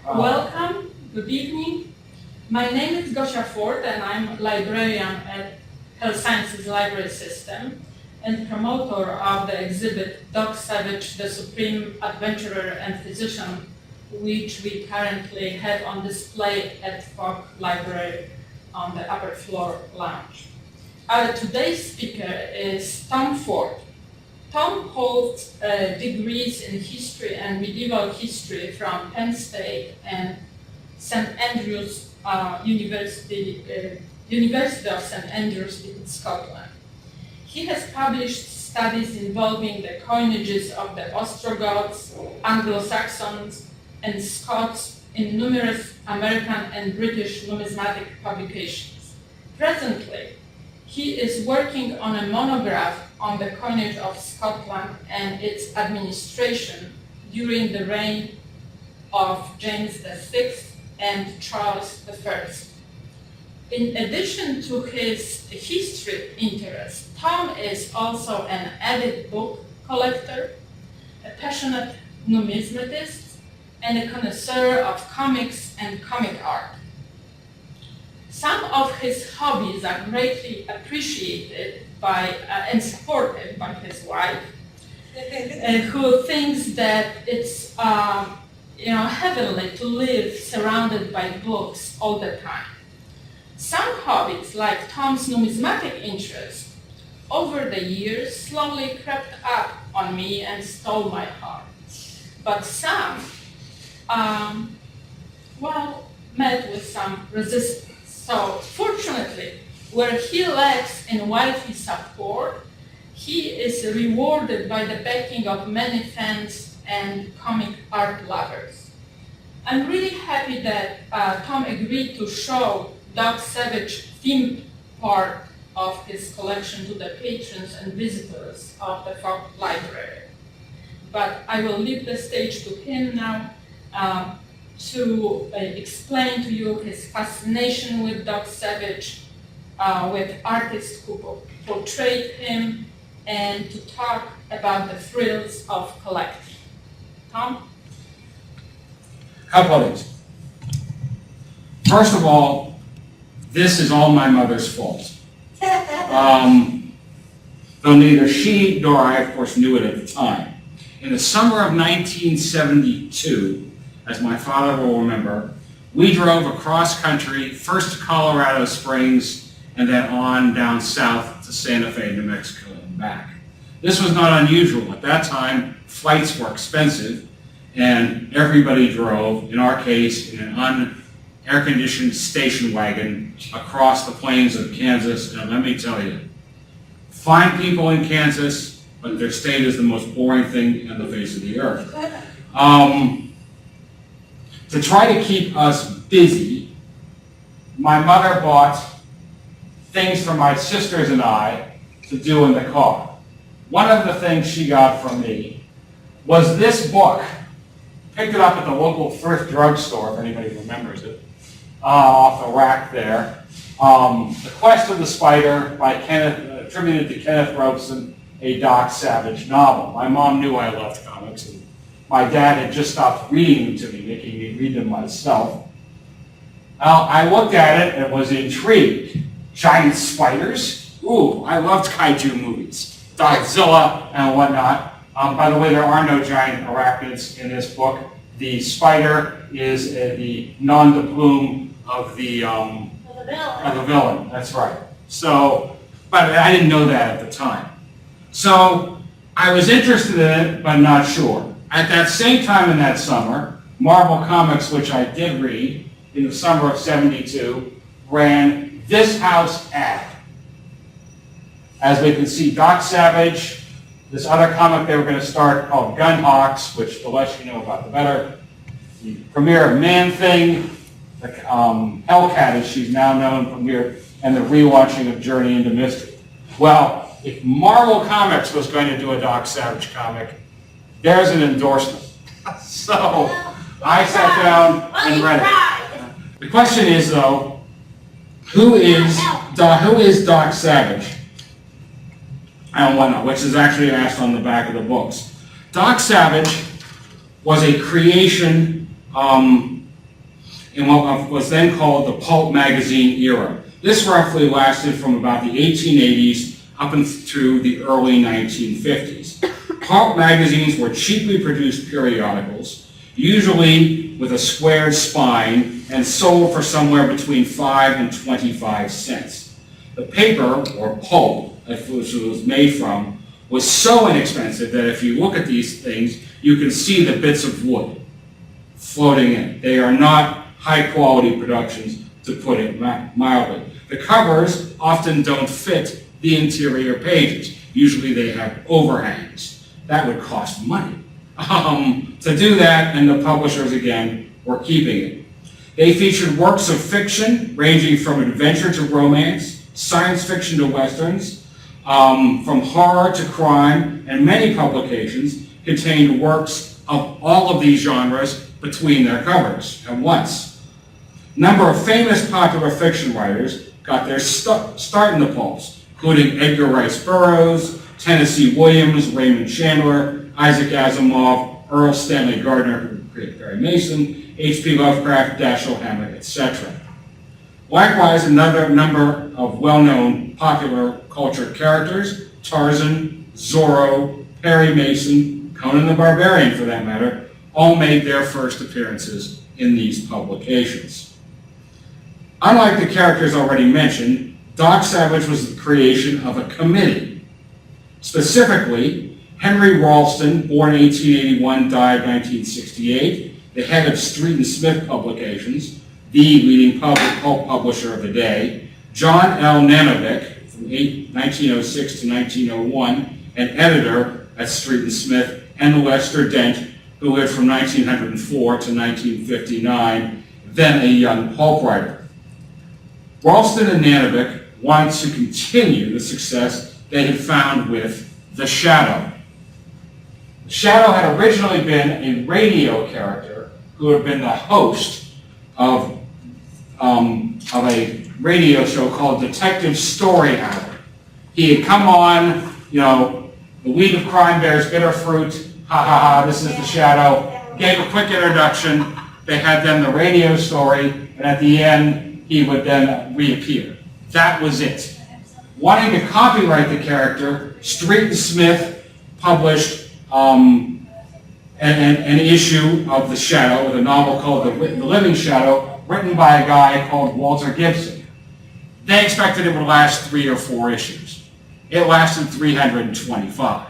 Welcome, good evening. My name is Gosia Ford and I'm librarian at Health Sciences Library System and promoter of the exhibit Dog Savage, the Supreme Adventurer and Physician, which we currently have on display at Fogg Library on the upper floor lounge. Our today's speaker is Tom Ford. Tom holds degrees in history and medieval history from Penn State and St. Andrews University of St. Andrews in Scotland. He has published studies involving the coinages of the Ostrogoths, Anglo-Saxons, and Scots in numerous American and British numismatic publications. Presently, he is working on a monograph on the coinage of Scotland and its administration during the reign of James VI and Charles I. In addition to his history interest, Tom is also an avid book collector, a passionate numismatist, and a connoisseur of comics and comic art. Some of his hobbies are greatly appreciated by and supported by his wife, who thinks that it's heavenly to live surrounded by books all the time. Some hobbies, like Tom's numismatic interest, over the years slowly crept up on me and stole my heart. But some, met with some resistance. So fortunately, where he lacks in wifey support, he is rewarded by the backing of many fans and comic art lovers. I'm really happy that Tom agreed to show Dog Savage themed part of his collection to the patrons and visitors of the Fogg Library. But I will leave the stage to him now to explain to you his fascination with Dog Savage, with artists who portrayed him, and to talk about the thrills of collecting. Tom? Apologies. First of all, this is all my mother's fault. Though neither she nor I, of course, knew it at the time. In the summer of 1972, as my father will remember, we drove across country, first to Colorado Springs, and then on down south to Santa Fe, New Mexico, and back. This was not unusual. At that time, flights were expensive, and everybody drove, in our case, in an un-air-conditioned station wagon across the plains of Kansas. And let me tell you, fine people in Kansas, but their state is the most boring thing on the face of the earth. To try to keep us busy, my mother bought things for my sisters and I to do in the car. One of the things she got from me was this book. Picked it up at the local thrift drugstore, if anybody remembers it, off the rack there. The Quest of the Spider, attributed to Kenneth Robeson, a Doc Savage novel. My mom knew I loved comics, and my dad had just stopped reading them to me, making me read them myself. I looked at it and was intrigued. Giant spiders? Ooh, I loved kaiju movies. Godzilla and whatnot. By the way, there are no giant arachnids in this book. The spider is the nom de plume of the villain. That's right. So, but I didn't know that at the time. So I was interested in it, but not sure. At that same time in that summer, Marvel Comics, which I did read in the summer of '72, ran this house ad. As we can see, Doc Savage, this other comic they were going to start called Gunhawks, which the less you know about, the better. The premiere of Man-Thing, the Hellcat, as she's now known, premiered, and the relaunching of Journey into Mystery. Well, if Marvel Comics was going to do a Doc Savage comic, there's an endorsement. So I sat down and read it. The question is, though, who is Doc Savage? And whatnot, which is actually asked on the back of the books. Doc Savage was a creation in what was then called the pulp magazine era. This roughly lasted from about the 1880s up and through the early 1950s. Pulp magazines were cheaply produced periodicals, usually with a squared spine, and sold for somewhere between 5 and 25 cents. The paper, or pulp, which it was made from, was so inexpensive that if you look at these things, you can see the bits of wood floating in. They are not high-quality productions, to put it mildly. The covers often don't fit the interior pages. Usually they have overhangs. That would cost money. To do that, and the publishers, again, were keeping it. They featured works of fiction ranging from adventure to romance, science fiction to westerns, from horror to crime, and many publications contained works of all of these genres between their covers at once. A number of famous popular fiction writers got their start in the pulps, including Edgar Rice Burroughs, Tennessee Williams, Raymond Chandler, Isaac Asimov, Earl Stanley Gardner, who created Perry Mason, H.P. Lovecraft, Dashiell Hammett, etc. Likewise, another number of well-known popular culture characters, Tarzan, Zorro, Perry Mason, Conan the Barbarian for that matter, all made their first appearances in these publications. Unlike the characters already mentioned, Doc Savage was the creation of a committee. Specifically, Henry Ralston, born 1881, died 1968, the head of Street and Smith Publications, the leading pulp publisher of the day, John L. Nanovic, from 1906 to 1901, an editor at Street and Smith, and Lester Dent, who lived from 1904 to 1959, then a young pulp writer. Ralston and Nanovic wanted to continue the success they had found with The Shadow. The Shadow had originally been a radio character who had been the host of a radio show called Detective Story Hour. He had come on, the weed of crime bears bitter fruit, ha ha ha, this is The Shadow, gave a quick introduction, they had then the radio story, and at the end, he would then reappear. That was it. Wanting to copyright the character, Street and Smith published an issue of The Shadow with a novel called The Living Shadow, written by a guy called Walter Gibson. They expected it would last 3 or 4 issues. It lasted 325.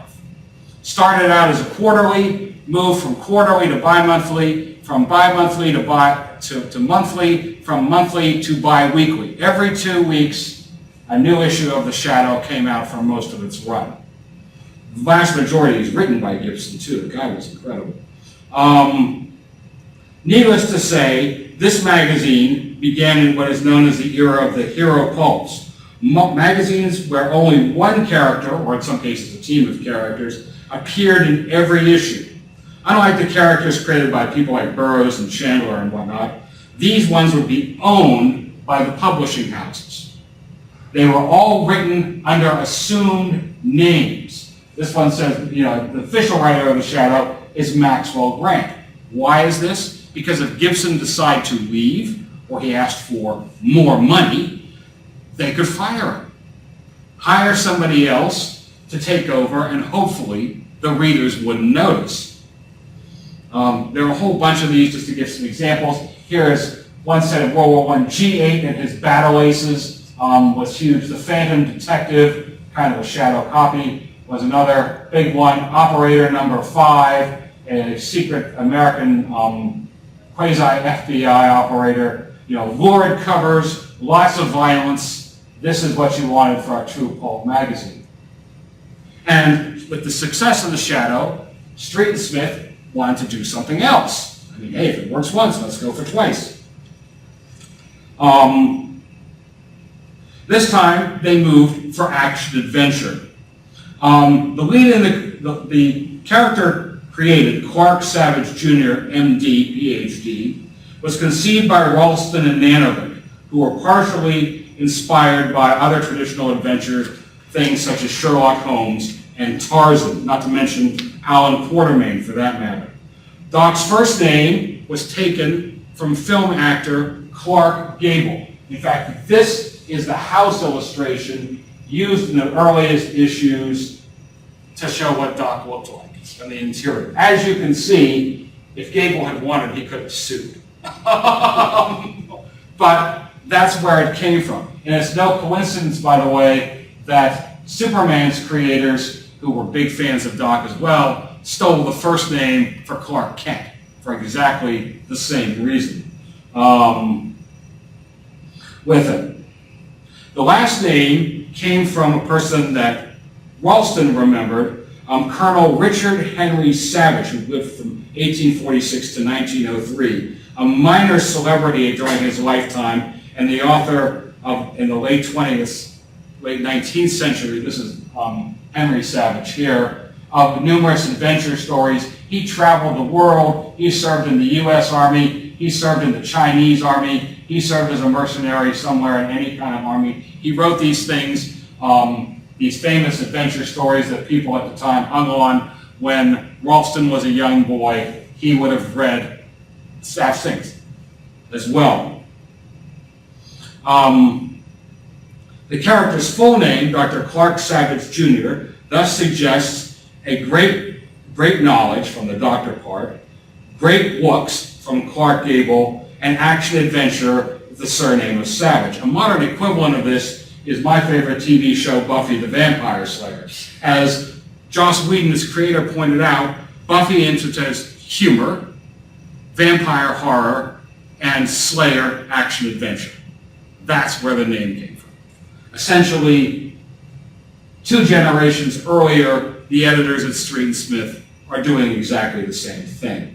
Started out as a quarterly, moved from quarterly to bi-monthly, from bi-monthly to monthly, from monthly to bi-weekly. Every 2 weeks, a new issue of The Shadow came out for most of its run. The vast majority is written by Gibson, too. The guy was incredible. Needless to say, this magazine began in what is known as the era of the hero pulps. Magazines where only one character, or in some cases a team of characters, appeared in every issue. Unlike the characters created by people like Burroughs and Chandler and whatnot, these ones would be owned by the publishing houses. They were all written under assumed names. This one says, the official writer of The Shadow is Maxwell Grant. Why is this? Because if Gibson decided to leave, or he asked for more money, they could fire him. Hire somebody else to take over, and hopefully the readers wouldn't notice. There are a whole bunch of these, just to give some examples. Here is one set of World War I. G8 and his battle aces was huge. The Phantom Detective, kind of a Shadow copy, was another big one. Operator number 5, a secret American quasi-FBI operator. Lurid covers, lots of violence. This is what you wanted for a true pulp magazine. And with the success of The Shadow, Street and Smith wanted to do something else. Hey, if it works once, let's go for twice. This time, they moved for action-adventure. The lead in the character created, Clark Savage Jr., M.D., Ph.D., was conceived by Ralston and Nanovic, who were partially inspired by other traditional adventure things such as Sherlock Holmes and Tarzan, not to mention Alan Quatermain for that matter. Doc's first name was taken from film actor Clark Gable. In fact, this is the house illustration used in the earliest issues to show what Doc looked like in the interior. As you can see, if Gable had wanted, he could have sued. But that's where it came from. And it's no coincidence, by the way, that Superman's creators, who were big fans of Doc as well, stole the first name for Clark Kent for exactly the same reason. With it. The last name came from a person that Ralston remembered, Colonel Richard Henry Savage, who lived from 1846 to 1903, a minor celebrity during his lifetime, and the author of, in the late 19th century, this is Henry Savage here, of numerous adventure stories. He traveled the world. He served in the U.S. Army. He served in the Chinese Army. He served as a mercenary somewhere in any kind of army. He wrote these things, these famous adventure stories that people at the time hung on. When Ralston was a young boy, he would have read such things as well. The character's full name, Dr. Clark Savage Jr., thus suggests a great knowledge from the doctor part, great looks from Clark Gable, and action-adventure with the surname of Savage. A modern equivalent of this is my favorite TV show, Buffy the Vampire Slayer. As Joss Whedon, its creator, pointed out, Buffy introduced humor, vampire horror, and Slayer action-adventure. That's where the name came from. Essentially, 2 generations earlier, the editors at Street and Smith are doing exactly the same thing.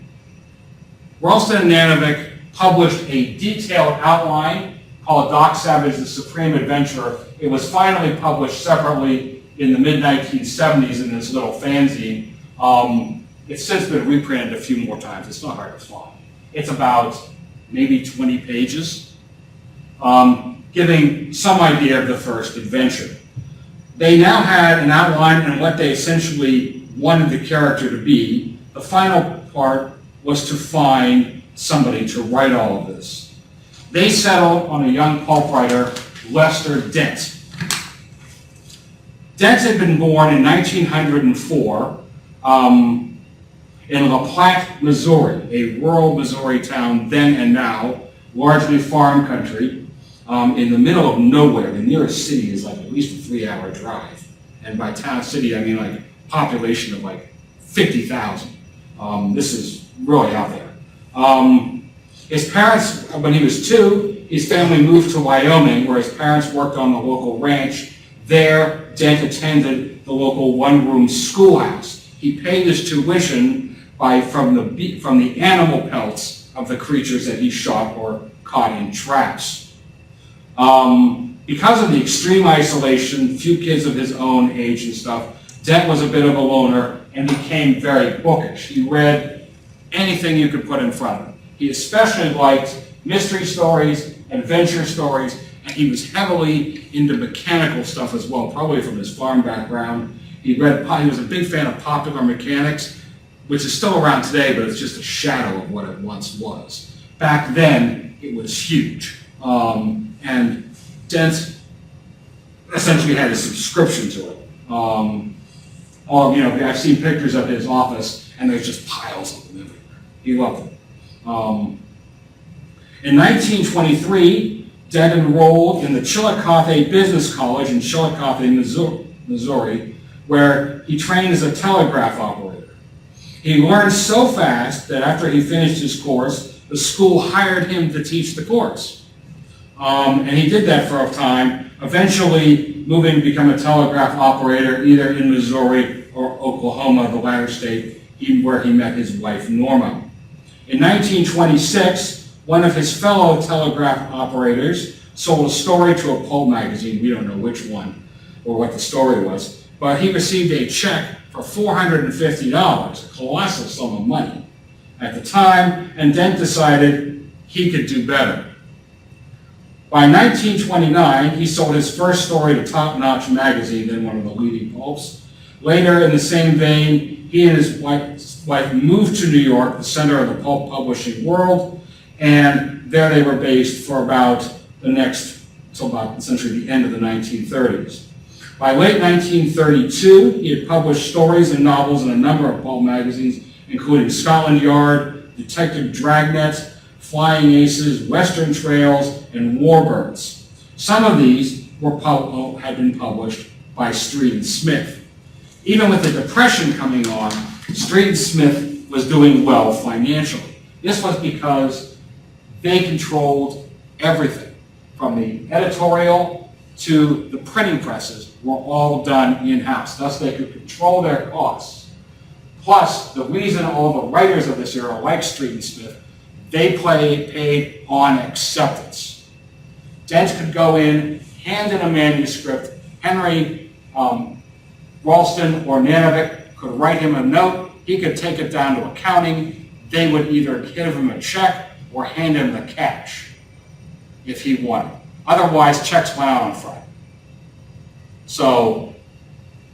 Ralston and Nanovic published a detailed outline called Doc Savage, the Supreme Adventurer. It was finally published separately in the mid-1970s in this little fanzine. It's since been reprinted a few more times. It's not hard to find. It's about maybe 20 pages, giving some idea of the first adventure. They now had an outline and what they essentially wanted the character to be. The final part was to find somebody to write all of this. They settled on a young pulp writer, Lester Dent. Dent had been born in 1904 in La Platte, Missouri, a rural Missouri town then and now, largely farm country, in the middle of nowhere. The nearest city is like at least a 3-hour drive. And by town city, I mean like population of like 50,000. This is really out there. His parents, when he was 2, his family moved to Wyoming, where his parents worked on the local ranch. There, Dent attended the local one-room schoolhouse. He paid his tuition from the animal pelts of the creatures that he shot or caught in traps. Because of the extreme isolation, few kids of his own age and stuff, Dent was a bit of a loner and became very bookish. He read anything you could put in front of him. He especially liked mystery stories, adventure stories, and he was heavily into mechanical stuff as well, probably from his farm background. He was a big fan of popular mechanics, which is still around today, but it's just a shadow of what it once was. Back then, it was huge. And Dent essentially had a subscription to it. I've seen pictures of his office, and there's just piles of them everywhere. He loved them. In 1923, Dent enrolled in the Chillicothe Business College in Chillicothe, Missouri, where he trained as a telegraph operator. He learned so fast that after he finished his course, the school hired him to teach the course. And he did that for a time, eventually moving to become a telegraph operator either in Missouri or Oklahoma, the latter state, where he met his wife, Norma. In 1926, one of his fellow telegraph operators sold a story to a pulp magazine. We don't know which one or what the story was, but he received a check for $450, a colossal sum of money at the time, and Dent decided he could do better. By 1929, he sold his first story to Top Notch magazine, then one of the leading pulps. Later, in the same vein, he and his wife moved to New York, the center of the pulp publishing world, And there they were based for about till about essentially the end of the 1930s. By late 1932, he had published stories and novels in a number of pulp magazines, including Scotland Yard, Detective Dragnet, Flying Aces, Western Trails, and Warbirds. Some of these had been published by Street and Smith. Even with the Depression coming on, Street and Smith was doing well financially. This was because they controlled everything, from the editorial to the printing presses were all done in-house. Thus, they could control their costs. Plus, the reason all the writers of this era, like Street and Smith, they paid on acceptance. Dent could go in, hand in a manuscript. Henry Ralston or Nanovic could write him a note. He could take it down to accounting. They would either give him a check or hand him the cash if he wanted. Otherwise, checks went out on Friday. So,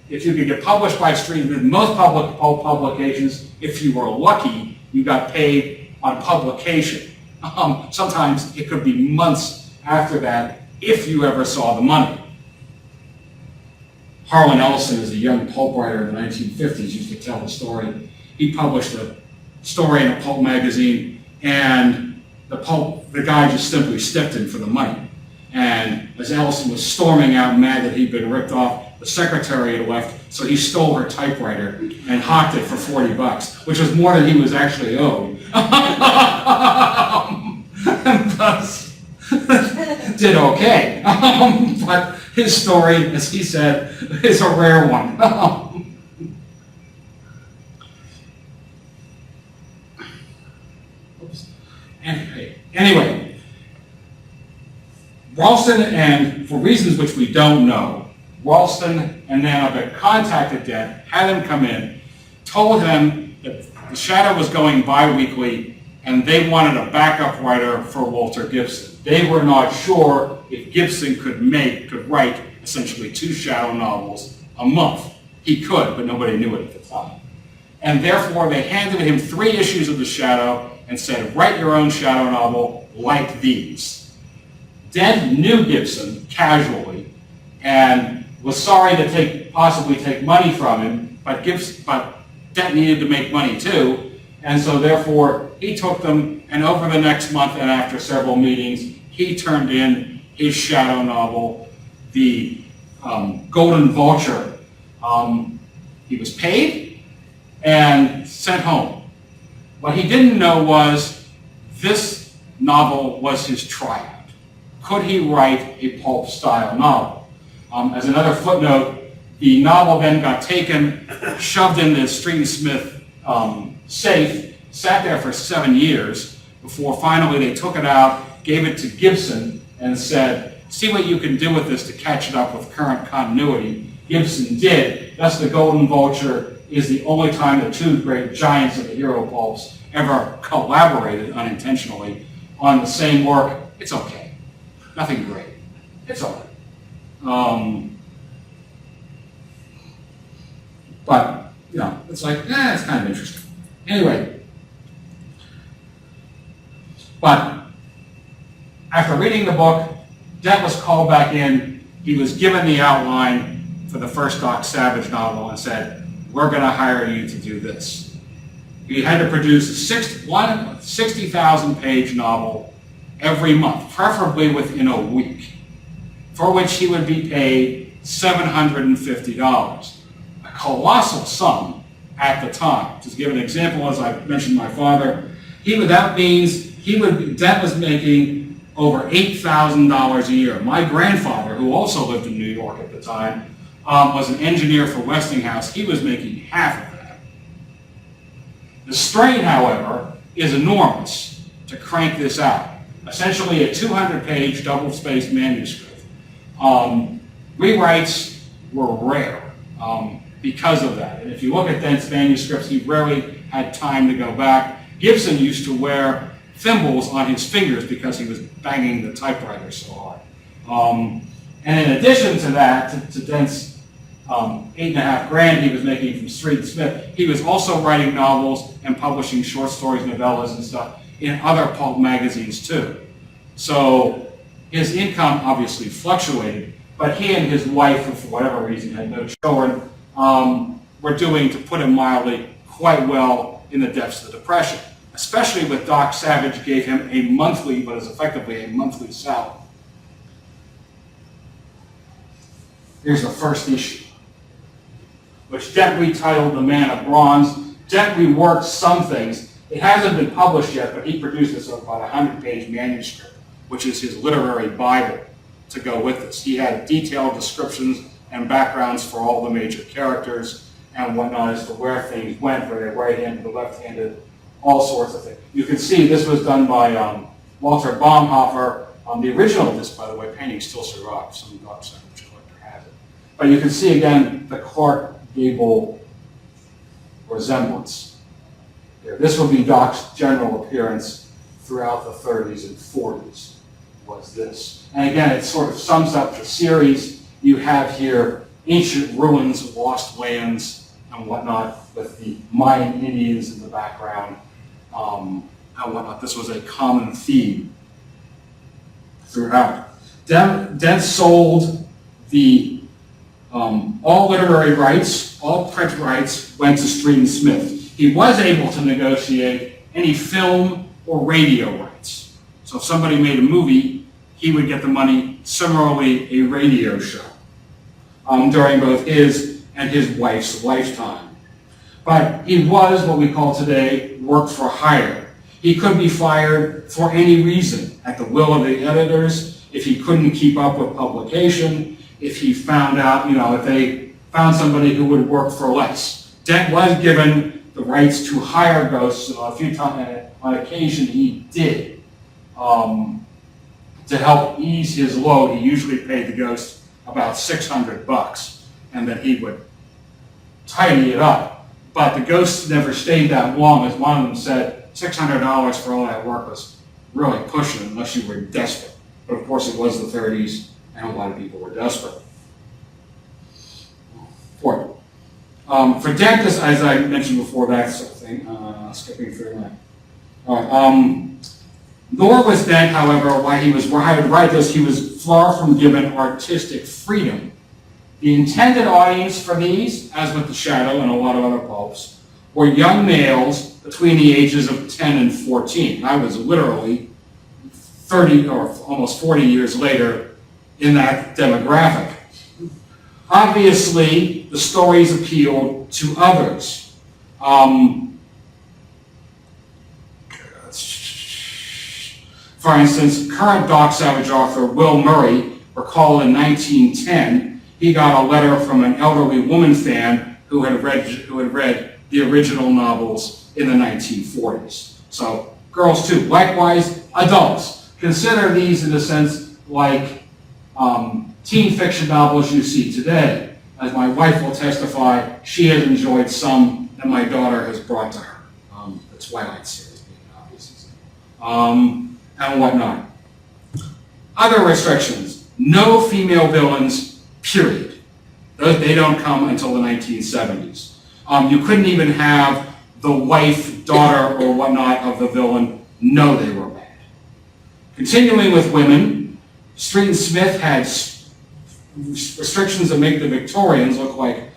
if you could get published by Street, most public publications, if you were lucky, you got paid on publication. Sometimes it could be months after that if you ever saw the money. Harlan Ellison, as a young pulp writer in the 1950s, used to tell the story. He published a story in a pulp magazine, and the guy just simply stepped in for the money. And as Ellison was storming out, mad that he'd been ripped off, the secretary had left, so he stole her typewriter and hawked it for $40, which was more than he was actually owed. And thus, did okay. But his story, as he said, is a rare one. Anyway, Ralston, and for reasons which we don't know, Ralston and Nanovic contacted Dent, had him come in, told him that the Shadow was going bi-weekly, and they wanted a backup writer for Walter Gibson. They were not sure if Gibson could write essentially 2 Shadow novels a month. He could, but nobody knew it at the time. And therefore, they handed him 3 issues of the Shadow and said, write your own Shadow novel like these. Dent knew Gibson casually and was sorry to possibly take money from him, but Dent needed to make money too, and so therefore he took them, and over the next month and after several meetings, he turned in his Shadow novel, the Golden Vulture. He was paid and sent home. What he didn't know was this novel was his tryout. Could he write a pulp-style novel? As another footnote, the novel then got taken, shoved in the Street and Smith safe, sat there for 7 years before finally they took it out, gave it to Gibson, and said, see what you can do with this to catch it up with current continuity. Gibson did. Thus, the Golden Vulture is the only time the 2 great giants of the hero pulps ever collaborated unintentionally on the same work. It's okay. Nothing great. It's all right. But, it's like, it's kind of interesting. Anyway. But after reading the book, Dent was called back in. He was given the outline for the first Doc Savage novel and said, we're going to hire you to do this. He had to produce a 60,000-page novel every month, preferably within a week, for which he would be paid $750, a colossal sum at the time. To give an example, as I mentioned my father, Dent was making over $8,000 a year. My grandfather, who also lived in New York at the time, was an engineer for Westinghouse. He was making half of that. The strain, however, is enormous to crank this out. Essentially a 200-page double-spaced manuscript. Rewrites were rare because of that. And if you look at Dent's manuscripts, he rarely had time to go back. Gibson used to wear thimbles on his fingers because he was banging the typewriter so hard. And in addition to that, to Dent's $8,500 he was making from Street and Smith, he was also writing novels and publishing short stories, novellas, and stuff. in other pulp magazines too. So his income obviously fluctuated, but he and his wife, who for whatever reason had no children, were doing, to put it mildly, quite well in the depths of the Depression, especially with Doc Savage gave him a monthly, what is effectively a monthly salary. Here's the first issue, which Dent retitled The Man of Bronze. Dent reworked some things. It hasn't been published yet, but he produced this about a 100-page manuscript, which is his literary Bible to go with this. He had detailed descriptions and backgrounds for all the major characters and whatnot as to where things went, where they're right-handed or left-handed, all sorts of things. You can see this was done by Walter Baumhofer. The original of this, by the way, painting still survives. Some Doc Savage collector has it. But you can see again the Clark Gable resemblance. Here. This will be Doc's general appearance throughout the 30s and 40s, was this. And again, it sort of sums up the series. You have here ancient ruins, lost lands, and whatnot, with the Mayan Indians in the background, and whatnot. This was a common theme throughout. Dent sold the all literary rights, all print rights went to Street and Smith. He was able to negotiate any film or radio rights. So if somebody made a movie, he would get the money. Similarly, a radio show during both his and his wife's lifetime. But he was what we call today work for hire. He could be fired for any reason at the will of the editors, if he couldn't keep up with publication, if he found out, if they found somebody who would work for less. Dent was given the rights to hire ghosts, a few times, on occasion he did. To help ease his load, he usually paid the ghost about $600, and then he would tidy it up. But the ghosts never stayed that long, as one of them said, $600 for all that work was really pushing unless you were desperate. But of course it was the 30s, and a lot of people were desperate. For Dent, as I mentioned before, that sort of thing, skipping through that. Nor was Dent, however, why he was hired to write this, he was far from given artistic freedom. The intended audience for these, as with The Shadow and a lot of other pulps, were young males between the ages of 10 and 14. I was literally 30 or almost 40 years later in that demographic. Obviously, the stories appealed to others. For instance, current Doc Savage author Will Murray recalled in 1910 he got a letter from an elderly woman fan who had read the original novels in the 1940s. So girls too. Likewise, adults. Consider these in a sense like teen fiction novels you see today. As my wife will testify, she has enjoyed some that my daughter has brought to her. The Twilight series being an obvious example. And whatnot. Other restrictions. No female villains, period. They don't come until the 1970s. You couldn't even have the wife, daughter, or whatnot of the villain know they were bad. Continuing with women, Street and Smith had restrictions that make the Victorians look like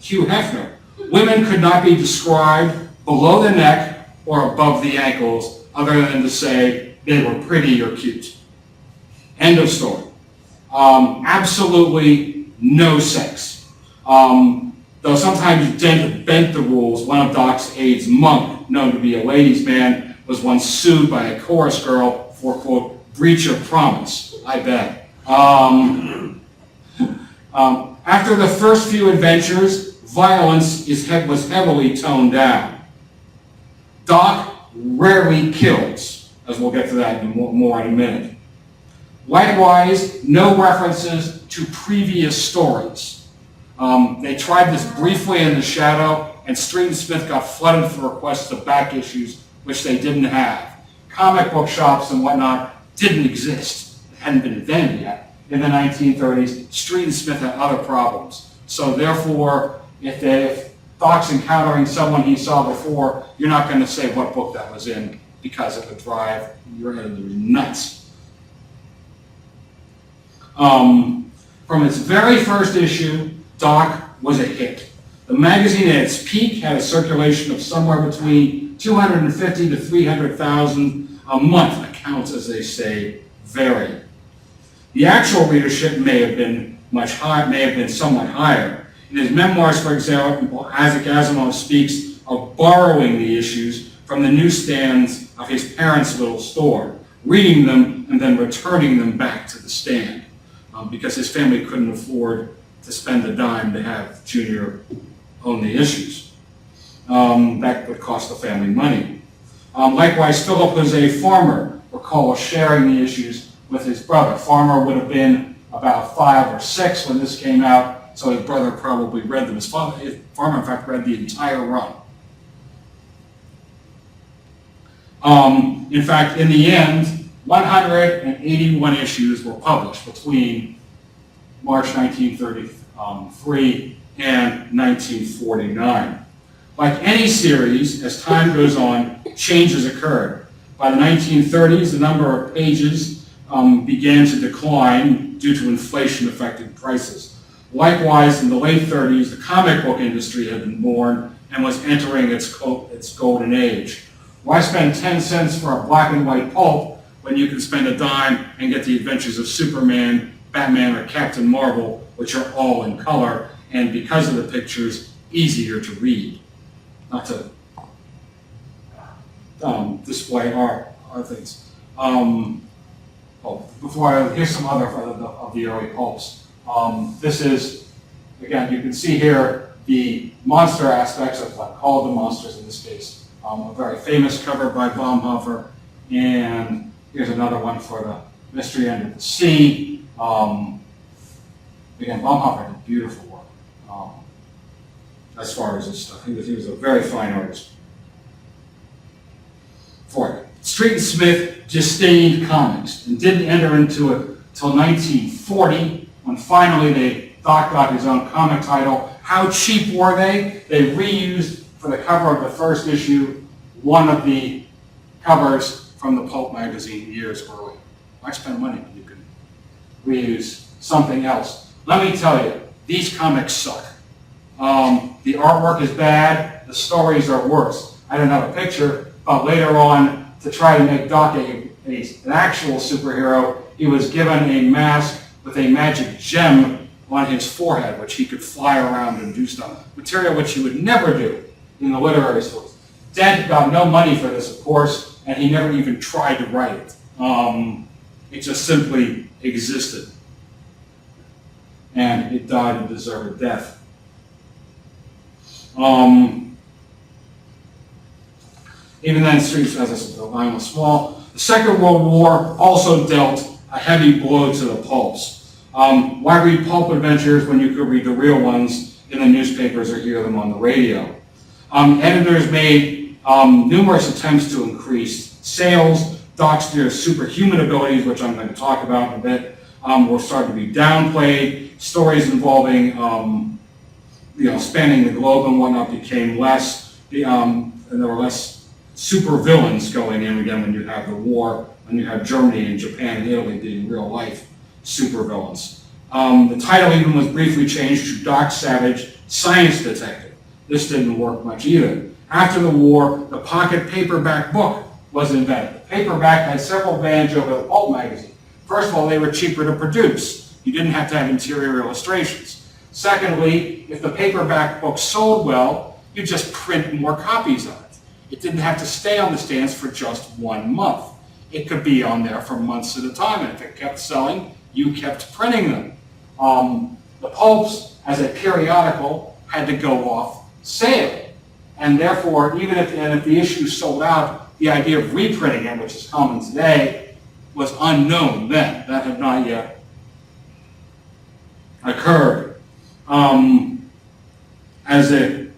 Hugh Hefner. Women could not be described below the neck or above the ankles, other than to say they were pretty or cute. End of story. Absolutely no sex. Though sometimes Dent bent the rules, one of Doc's aides, Monk, known to be a ladies' man, was once sued by a chorus girl for, quote, breach of promise. I bet. After the first few adventures, violence was heavily toned down. Doc rarely kills, as we'll get to that more in a minute. Likewise, no references to previous stories. They tried this briefly in The Shadow, and Street and Smith got flooded for requests of back issues, which they didn't have. Comic book shops and whatnot didn't exist. It hadn't been invented yet. In the 1930s, Street and Smith had other problems. So therefore, if Doc's encountering someone he saw before, you're not going to say what book that was in because it would drive your editor nuts. From its very first issue, Doc was a hit. The magazine at its peak had a circulation of somewhere between 250 to 300,000 a month. Accounts, as they say, vary. The actual readership may have been somewhat higher. In his memoirs, for example, Isaac Asimov speaks of borrowing the issues from the newsstands of his parents' little store, reading them and then returning them back to the stand, because his family couldn't afford to spend a dime to have Junior own the issues. That would cost the family money. Likewise, Philip was a farmer, recalls sharing the issues with his brother. Farmer would have been about 5 or 6 when this came out, so his brother probably read them. His farmer, in fact, read the entire run. In fact, in the end, 181 issues were published between March 1933 and 1949. Like any series, as time goes on, changes occurred. By the 1930s, the number of pages began to decline due to inflation-affected prices. Likewise, in the late 30s, the comic book industry had been born and was entering its golden age. Why spend 10 cents for a black and white pulp when you can spend a dime and get the adventures of Superman, Batman, or Captain Marvel, which are all in color, and because of the pictures, easier to read? Not to display our things. Here's some other of the early pulps. This is, again, you can see here the monster aspects of what called the monsters in this case. A very famous cover by Baumhofer, and here's another one for the Mystery Under the Sea. Again, Baumhofer did beautiful work as far as this stuff. He was a very fine artist. Street and Smith disdained comics and didn't enter into it until 1940, when finally Doc got his own comic title. How cheap were they? They reused, for the cover of the first issue, one of the covers from the Pulp magazine years earlier. Why spend money when you can reuse something else? Let me tell you, these comics suck. The artwork is bad, the stories are worse. I don't have a picture, but later on, to try to make Doc an actual superhero, he was given a mask with a magic gem on his forehead, which he could fly around and do stuff. Material which he would never do in the literary source. Dent got no money for this, of course, and he never even tried to write it. It just simply existed. And it died a deserved death. Even then, streets, as I said, the line was small. The Second World War also dealt a heavy blow to the pulps. Why read pulp adventures when you could read the real ones in the newspapers or hear them on the radio? Editors made numerous attempts to increase sales. Doc's superhuman abilities, which I'm going to talk about in a bit, were starting to be downplayed. Stories involving, spanning the globe and whatnot became less, and there were less super villains going in again when you have the war, when you have Germany and Japan and Italy being real life super villains. The title even was briefly changed to Doc Savage, Science Detective. This didn't work much either. After the war, the pocket paperback book was invented. The paperback had several advantages over the pulp magazine. First of all, they were cheaper to produce. You didn't have to have interior illustrations. Secondly, if the paperback book sold well, you just print more copies of it. It didn't have to stay on the stands for just 1 month. It could be on there for months at a time, and if it kept selling, you kept printing them. The pulps, as a periodical, had to go off sale. And therefore, even if the issue sold out, the idea of reprinting it, which is common today, was unknown then. That had not yet occurred. As a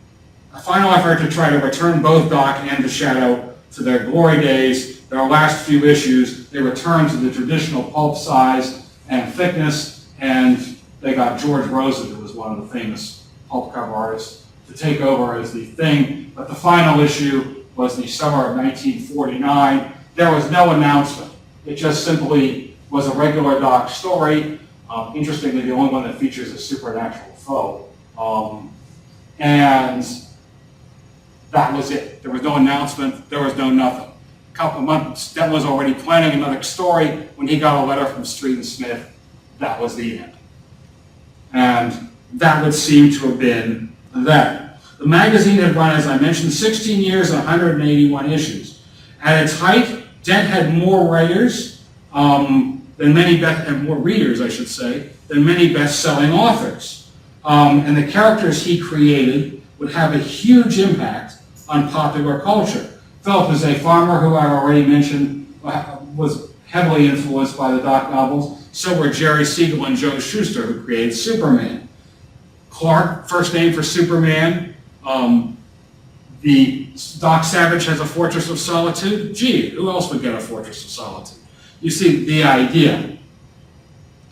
final effort to try to return both Doc and the Shadow to their glory days, their last few issues, they returned to the traditional pulp size and thickness, and they got George Rosen, who was one of the famous pulp cover artists, to take over as the thing. But the final issue was the summer of 1949. There was no announcement. It just simply was a regular Doc story. Interestingly, the only one that features a supernatural foe. And that was it. There was no announcement. There was no nothing. A couple of months, Dent was already planning another story. When he got a letter from Street and Smith, that was the end. And that would seem to have been that. The magazine had run, as I mentioned, 16 years and 181 issues. At its height, Dent had more writers and more readers, I should say, than many best-selling authors. And the characters he created would have a huge impact on popular culture. Philip is a farmer who I already mentioned was heavily influenced by the Doc novels. So were Jerry Siegel and Joe Shuster, who created Superman. Clark, first name for Superman. The Doc Savage has a Fortress of Solitude. Gee, who else would get a Fortress of Solitude? You see the idea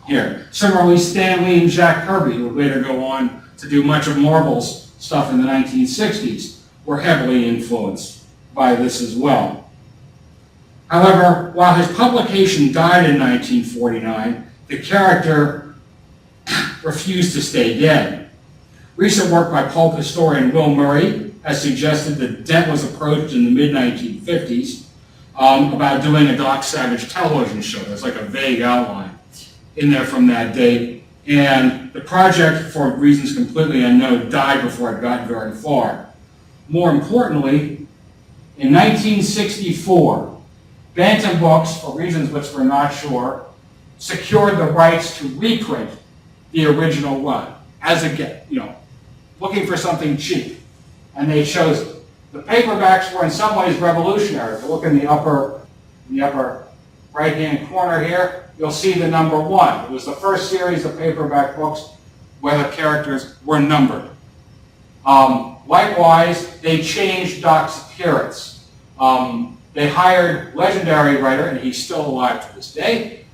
here. Similarly, Stan Lee and Jack Kirby, who would later go on to do much of Marvel's stuff in the 1960s, were heavily influenced by this as well. However, while his publication died in 1949, the character refused to stay dead. Recent work by pulp historian Will Murray has suggested that Dent was approached in the mid-1950s about doing a Doc Savage television show. There's like a vague outline in there from that date. And the project, for reasons completely unknown, died before it got very far. More importantly, in 1964, Bantam Books, for reasons which we're not sure, secured the rights to reprint the original run as a, looking for something cheap. And they chose, the paperbacks were in some ways revolutionary. If you look in the upper right-hand corner here, you'll see the number 1. It was the first series of paperback books where the characters were numbered. Likewise, they changed Doc's appearance. They hired legendary writer, and he's still alive to this day,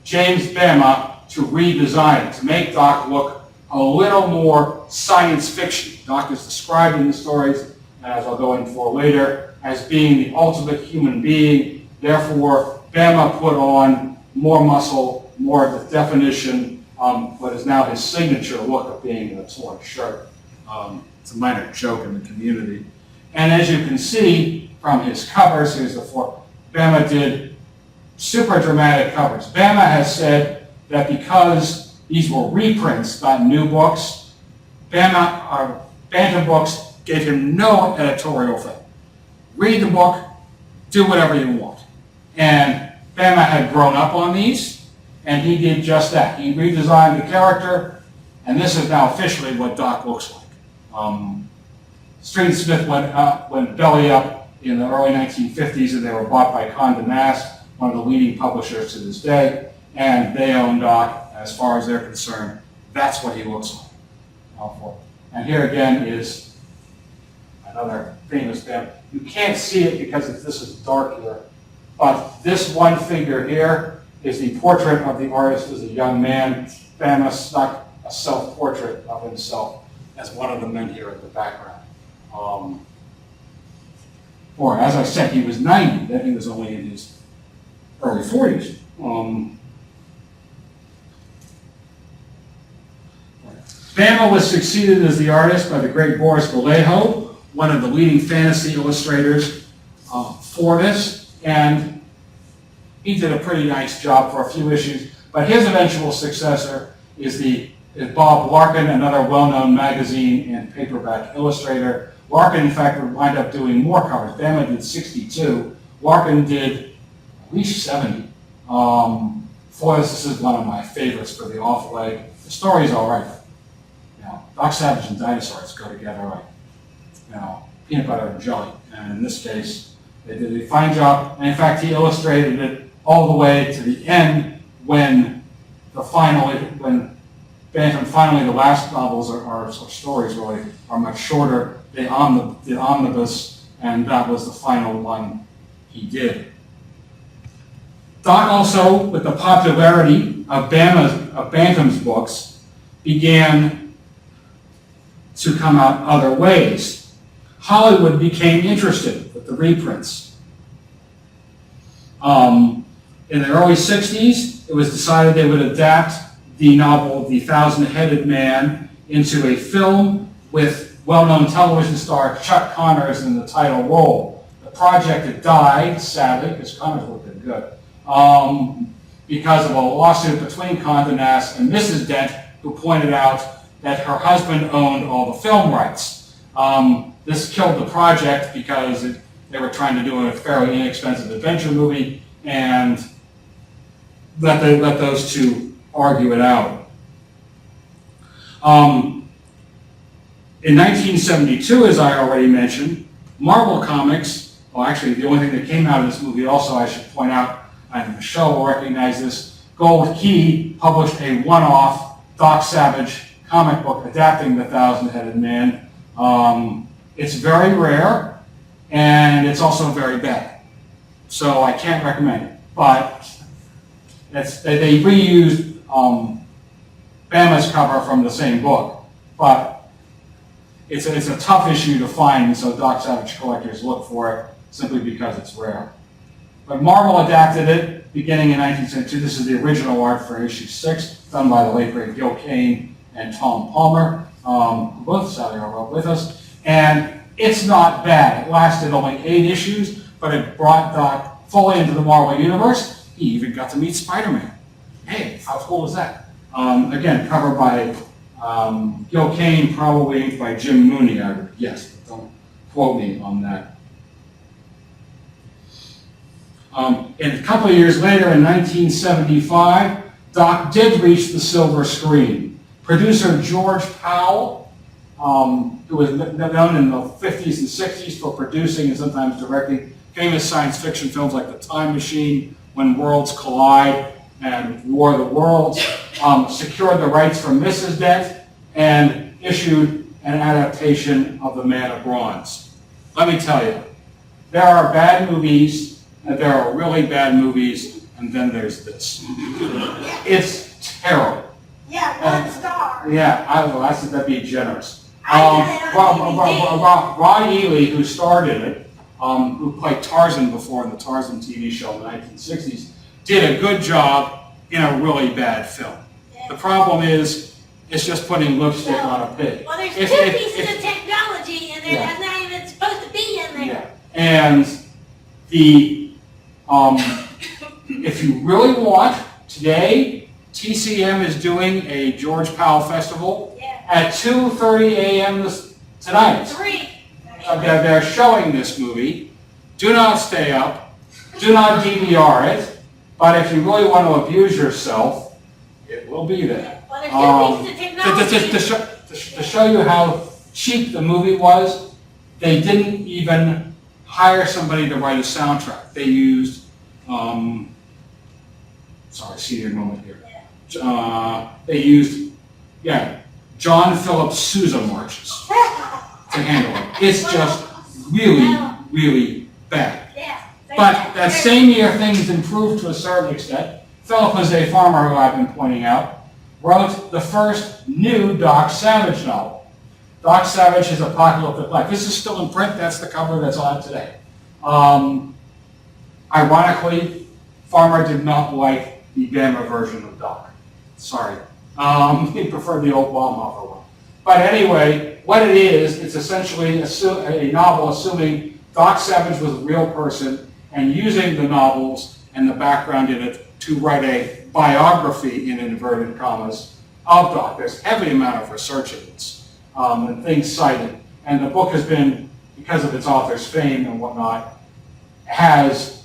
James Bama, to redesign it, to make Doc look a little more science fiction. Doc is described in the stories, as I'll go into later, as being the ultimate human being. Therefore, Bama put on more muscle, more of the definition, what is now his signature look of being in a torn shirt. It's a minor joke in the community. And as you can see from his covers, here's the 4, Bama did super dramatic covers. Bama has said that because these were reprints, not new books, Bantam Books gave him no editorial thing. Read the book, do whatever you want. And Bama had grown up on these, and he did just that. He redesigned the character, and this is now officially what Doc looks like. Street and Smith went belly up in the early 1950s, and they were bought by Condé Nast, one of the leading publishers to this day, and they own Doc. As far as they're concerned, that's what he looks like. And here again is another famous Bama. You can't see it because this is dark here, but this one figure here is the portrait of the artist as a young man. Bama snuck a self-portrait of himself as one of the men here in the background. Or, as I said, he was 90, then he was only in his early 40s. Bama was succeeded as the artist by the great Boris Vallejo, one of the leading fantasy illustrators for this, and he did a pretty nice job for a few issues, but his eventual successor is Bob Larkin, another well-known magazine and paperback illustrator. Larkin, in fact, would wind up doing more covers. Bama did 62. Larkin did at least 70. For this is one of my favorites for the off-leg. The story's all right. Doc Savage and dinosaurs go together like, peanut butter and jelly. And in this case, they did a fine job. And in fact, he illustrated it all the way to the end when Bantam finally, the last novels or stories really are much shorter. They did omnibus, and that was the final one he did. Doc also, with the popularity of Bantam's books, began to come out other ways. Hollywood became interested with the reprints. In the early 60s, it was decided they would adapt the novel The Thousand-Headed Man into a film with well-known television star Chuck Connors in the title role. The project had died, sadly, because Connors would have been good, because of a lawsuit between Condé Nast and Mrs. Dent, who pointed out that her husband owned all the film rights. This killed the project because they were trying to do a fairly inexpensive adventure movie and let those two argue it out. In 1972, as I already mentioned, Marvel Comics, well actually the only thing that came out of this movie also I should point out, and Michelle will recognize this, Gold Key published a one-off Doc Savage comic book adapting The Thousand-Headed Man. It's very rare, and it's also very bad. So I can't recommend it. But they reused Bama's cover from the same book. But it's a tough issue to find, so Doc Savage collectors look for it simply because it's rare. But Marvel adapted it beginning in 1972. This is the original art for issue 6, done by the late great Gil Kane and Tom Palmer, who both sadly are with us. And it's not bad. It lasted only 8 issues, but it brought Doc fully into the Marvel Universe. He even got to meet Spider-Man. Hey, how cool is that? Again, covered by Gil Kane, probably inked by Jim Mooney, I would guess. Don't quote me on that. And a couple of years later, in 1975, Doc did reach the silver screen. Producer George Powell, who was known in the 50s and 60s for producing and sometimes directing famous science fiction films like The Time Machine, When Worlds Collide, and War of the Worlds, secured the rights from Mrs. Dent and issued an adaptation of The Man of Bronze. Let me tell you, there are bad movies, and there are really bad movies, and then there's this. It's terrible. Yeah, 1 star. Yeah, I said that'd be generous. Ron Ely, who starred in it, who played Tarzan before in the Tarzan TV show in the 1960s, did a good job in a really bad film. Yeah. The problem is, it's just putting lipstick on a pig. Well, there's 2 pieces of technology, and Yeah. that's not even supposed to be in there. Yeah. And if you really want, today, TCM is doing a George Powell Festival at 2:30 a.m. tonight. 3. They're showing this movie. Do not stay up. Do not DVR it. But if you really want to abuse yourself, it will be there. Well, there's 2 pieces of technology. To show you how cheap the movie was, they didn't even hire somebody to write a soundtrack. They used, sorry, senior moment here. They used, John Philip Sousa marches to handle it. It's just really, really bad. But that same year, things improved to a certain extent. Philip Jose Farmer, who I've been pointing out, wrote the first new Doc Savage novel. Doc Savage is Apocalyptic Life. This is still in print. That's the cover that's on it today. Ironically, Farmer did not like the Bama version of Doc. Sorry. He preferred the old Baumhofer one. But anyway, what it is, it's essentially a novel assuming Doc Savage was a real person and using the novels and the background in it to write a biography, in inverted commas, of Doc. There's a heavy amount of research in this, and things cited. And the book has been, because of its author's fame and whatnot, has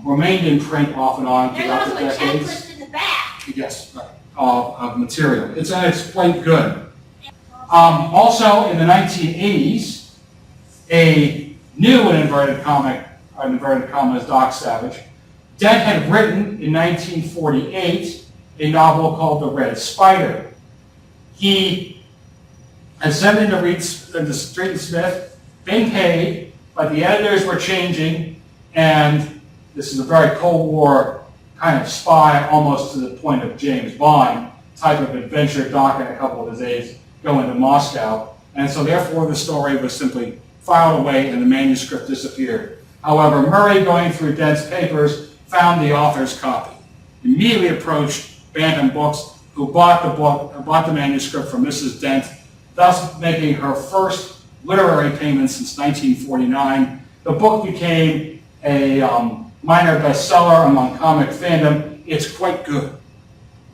remained in print off and on There's throughout also the a decades. checklist in the back. Yes, of material. It's quite good. Also, in the 1980s, a new, in inverted commas, Doc Savage, Dent had written in 1948 a novel called The Red Spider. He had sent in to read into Street and Smith, been paid, but the editors were changing, and this is a very Cold War kind of spy, almost to the point of James Bond type of adventure. Doc and a couple of his aides go into Moscow, and so therefore the story was simply filed away and the manuscript disappeared. However, Murray, going through Dent's papers, found the author's copy. Immediately approached Bantam Books, who bought the manuscript from Mrs. Dent, thus making her first literary payment since 1949. The book became a minor bestseller among comic fandom. It's quite good.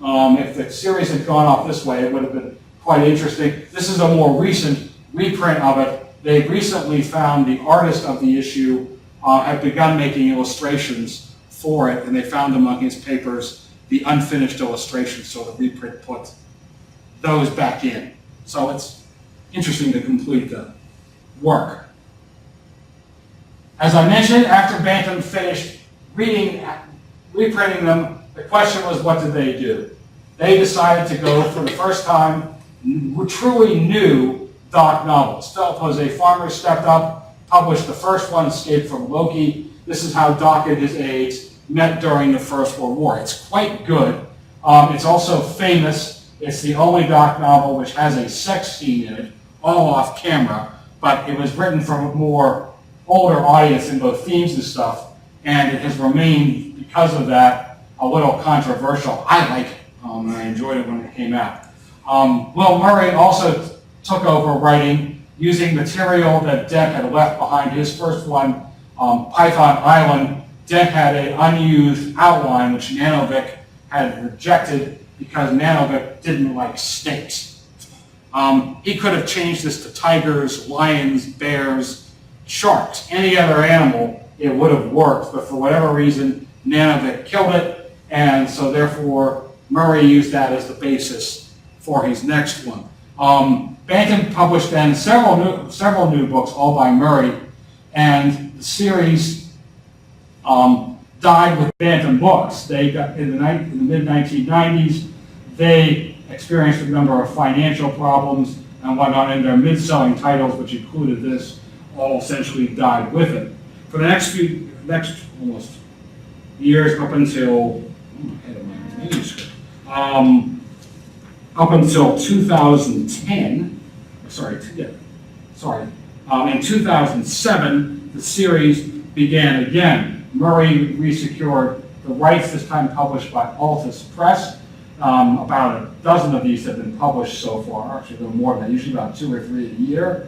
If the series had gone off this way, it would have been quite interesting. This is a more recent reprint of it. They recently found the artist of the issue had begun making illustrations for it, and they found among his papers the unfinished illustrations, so the reprint put those back in. So it's interesting to complete the work. As I mentioned, after Bantam finished reprinting them, the question was, what did they do? They decided to go, for the first time, truly new Doc novels. Philip Jose Farmer stepped up, published the first one, Escape from Loki. This is how Doc and his aides met during the First World War. It's quite good. It's also famous. It's the only Doc novel which has a sex scene in it, all off camera, but it was written for a more older audience in both themes and stuff, and it has remained, because of that, a little controversial. I like it, and I enjoyed it when it came out. Will Murray also took over writing using material that Dent had left behind. His first one, Python Island, Dent had an unused outline which Nanovic had rejected because Nanovic didn't like snakes. He could have changed this to tigers, lions, bears, sharks, any other animal, it would have worked, but for whatever reason, Nanovic killed it, and so therefore Murray used that as the basis for his next one. Bantam published then several new books, all by Murray, and the series died with Bantam Books. They got in the mid-1990s. They experienced a number of financial problems and whatnot, and their mid-selling titles, which included this, all essentially died with it. For the next almost years, up until up until 2010, in 2007, the series began again. Murray resecured the rights, this time published by Altus Press. About a dozen of these have been published so far, actually a little more than that, usually about 2 or 3 a year.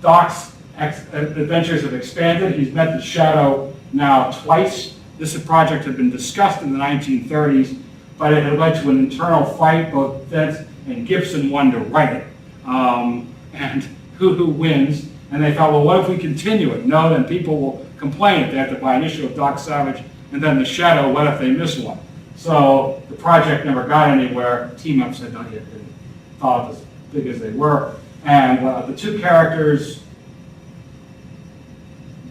Doc's adventures have expanded. He's met the Shadow now twice. This project had been discussed in the 1930s, but it had led to an internal fight. Both Dent and Gibson wanted to write it. And who wins? And they thought, well, what if we continue it? No, then people will complain if they have to buy an issue of Doc Savage and then the Shadow. What if they miss one? So the project never got anywhere. Team-ups had not yet been thought as big as they were. And the two characters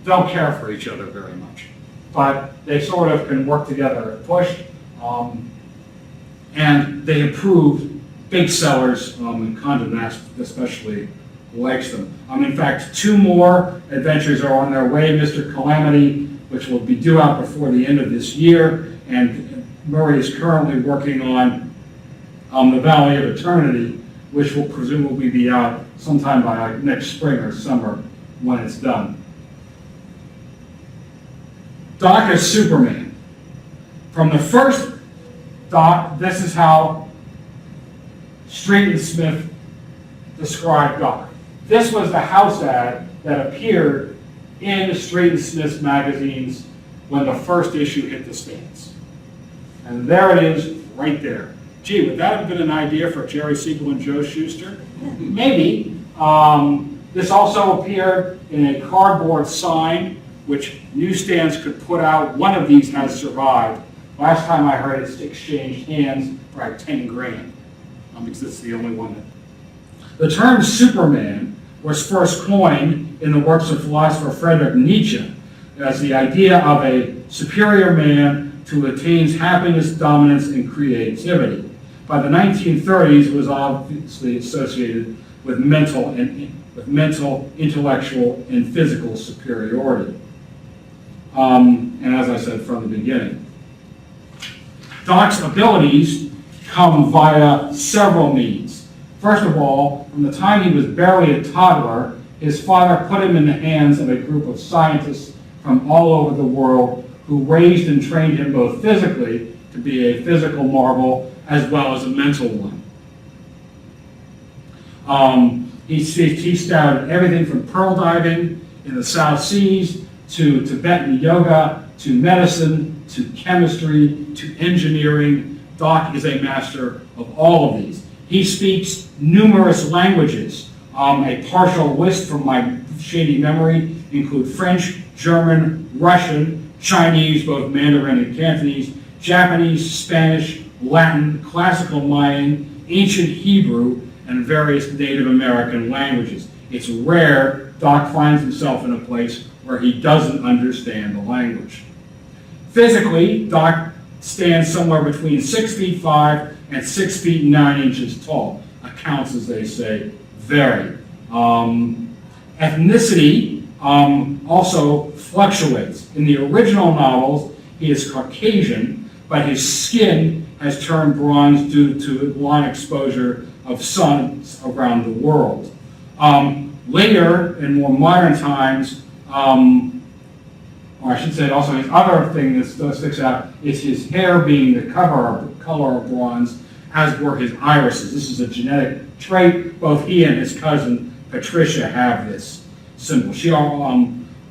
don't care for each other very much, but they sort of can work together at push. And they improved big sellers, and Condé Nast especially likes them. In fact, 2 more adventures are on their way. Mr. Calamity, which will be due out before the end of this year, and Murray is currently working on The Valley of Eternity, which will presumably be out sometime by next spring or summer when it's done. Doc is Superman. From the first Doc, this is how Street and Smith described Doc. This was the house ad that appeared in the Street and Smith magazines when the first issue hit the stands. And there it is, right there. Gee, would that have been an idea for Jerry Siegel and Joe Shuster? Maybe. This also appeared in a cardboard sign, which newsstands could put out. One of these has survived. Last time I heard it exchanged hands for like 10 grand, because it's the only one that. The term Superman was first coined in the works of philosopher Friedrich Nietzsche as the idea of a superior man who attains happiness, dominance, and creativity. By the 1930s, it was obviously associated with mental, intellectual, and physical superiority. And as I said from the beginning, Doc's abilities come via several means. First of all, from the time he was barely a toddler, his father put him in the hands of a group of scientists from all over the world who raised and trained him both physically to be a physical marvel as well as a mental one. He studied everything from pearl diving in the South Seas to Tibetan yoga to medicine to chemistry to engineering. Doc is a master of all of these. He speaks numerous languages. A partial list from my shady memory include French, German, Russian, Chinese, both Mandarin and Cantonese, Japanese, Spanish, Latin, classical Mayan, ancient Hebrew, and various Native American languages. It's rare Doc finds himself in a place where he doesn't understand the language. Physically, Doc stands somewhere between 6'5" and 6 feet 9 inches tall. Accounts, as they say, vary. Ethnicity also fluctuates. In the original novels, he is Caucasian, but his skin has turned bronze due to long exposure of sun around the world. Later, in more modern times, or I should say also his other thing that sticks out is his hair being the color of bronze, as were his irises. This is a genetic trait. Both he and his cousin Patricia have this symbol.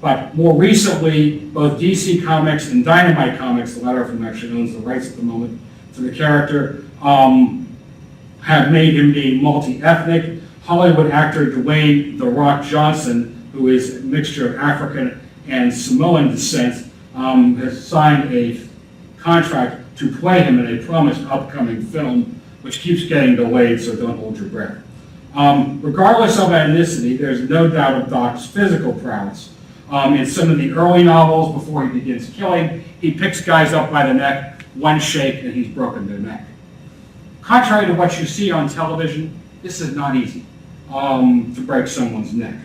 But more recently, both DC Comics and Dynamite Comics, the latter of whom actually owns the rights at the moment to the character, have made him be multi-ethnic. Hollywood actor Dwayne "The Rock" Johnson, who is a mixture of African and Samoan descent, has signed a contract to play him in a promised upcoming film, which keeps getting delayed, so don't hold your breath. Regardless of ethnicity, there's no doubt of Doc's physical prowess. In some of the early novels, before he begins killing, he picks guys up by the neck, one shake, and he's broken their neck. Contrary to what you see on television, this is not easy to break someone's neck.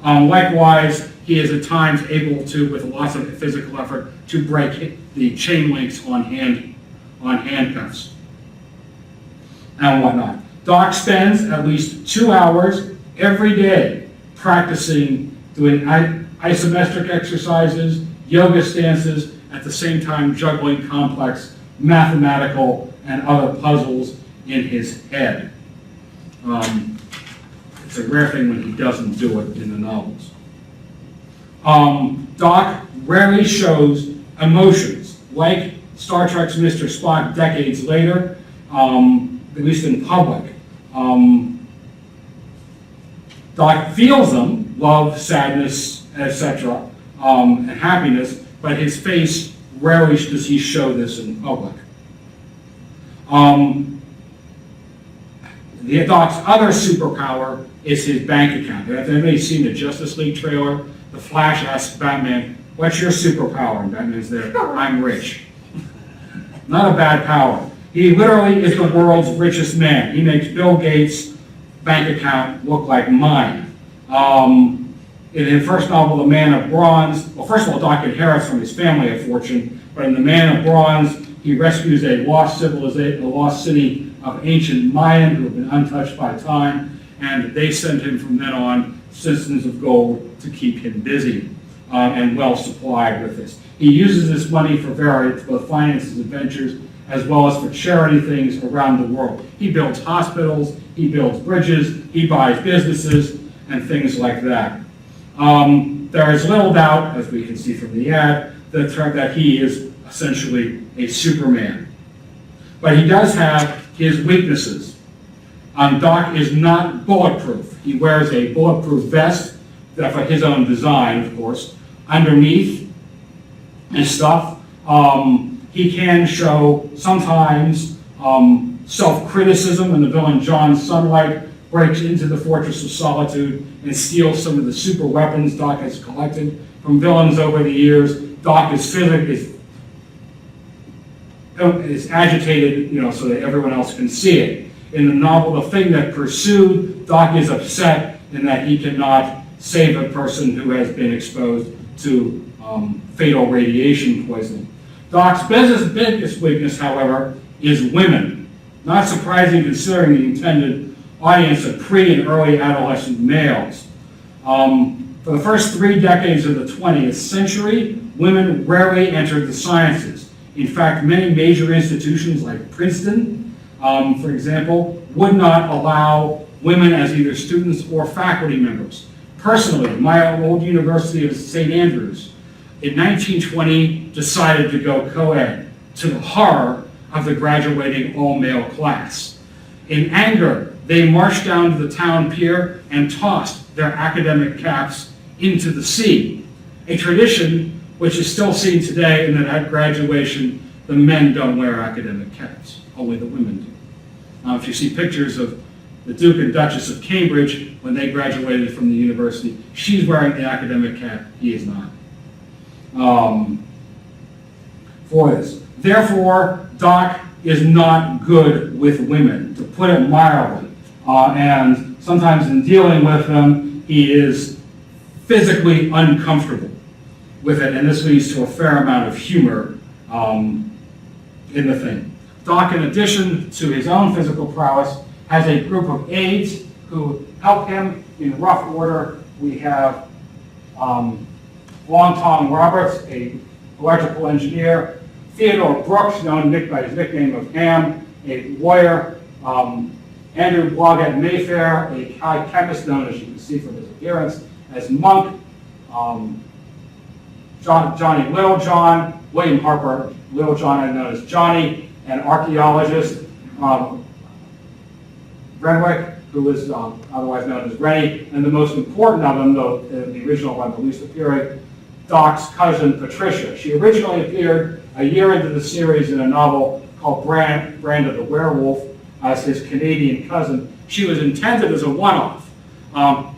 Likewise, he is at times able to, with lots of physical effort, to break the chain links on handcuffs and whatnot. Doc spends at least 2 hours every day practicing doing isometric exercises, yoga stances, at the same time juggling complex mathematical and other puzzles in his head. It's a rare thing when he doesn't do it in the novels. Doc rarely shows emotions, like Star Trek's Mr. Spock decades later, at least in public. Doc feels them, love, sadness, etc., and happiness, but his face rarely does he show this in public. The Doc's other superpower is his bank account. Has anybody seen the Justice League trailer? The Flash asks Batman, "What's your superpower?" And Batman's there, "I'm rich." Not a bad power. He literally is the world's richest man. He makes Bill Gates' bank account look like mine. In the first novel, The Man of Bronze, well, first of all, Doc inherits from his family a fortune, but in The Man of Bronze, he rescues a lost civilization, a lost city of ancient Mayan who have been untouched by time, and they send him from then on citizens of gold to keep him busy and well supplied with this. He uses this money for various, both finances and ventures, as well as for charity things around the world. He builds hospitals, he builds bridges, he buys businesses, and things like that. There is little doubt, as we can see from the ad, that he is essentially a Superman. But he does have his weaknesses. Doc is not bulletproof. He wears a bulletproof vest, for his own design, of course. Underneath his stuff, he can show sometimes self-criticism when the villain John Sunlight breaks into the Fortress of Solitude and steals some of the super weapons Doc has collected from villains over the years. Doc is agitated, so that everyone else can see it. In the novel, The Thing That Pursued, Doc is upset in that he cannot save a person who has been exposed to fatal radiation poisoning. Doc's biggest weakness, however, is women. Not surprising considering the intended audience of pre- and early adolescent males. For the first 3 decades of the 20th century, women rarely entered the sciences. In fact, many major institutions like Princeton, for example, would not allow women as either students or faculty members. Personally, my old University of St. Andrews, in 1920, decided to go co-ed, to the horror of the graduating all-male class. In anger, they marched down to the town pier and tossed their academic caps into the sea, a tradition which is still seen today in that at graduation, the men don't wear academic caps, only the women do. Now, if you see pictures of the Duke and Duchess of Cambridge when they graduated from the university, she's wearing the academic cap, he is not. For this. Therefore, Doc is not good with women, to put it mildly. And sometimes in dealing with them, he is physically uncomfortable with it, and this leads to a fair amount of humor in the thing. Doc, in addition to his own physical prowess, has a group of aides who help him in rough order. We have Long Tom Roberts, an electrical engineer, Theodore Brooks, known by his nickname of Ham, a lawyer, Andrew Blodgett Mayfair, a high chemist known, as you can see from his appearance, as Monk, Johnny Littlejohn, William Harper Littlejohn, known as Johnny, an archaeologist, Renwick, who is otherwise known as Rennie, and the most important of them, though the original one, the least appearing, Doc's cousin, Patricia. She originally appeared a year into the series in a novel called Brand of the Werewolf as his Canadian cousin. She was intended as a one-off.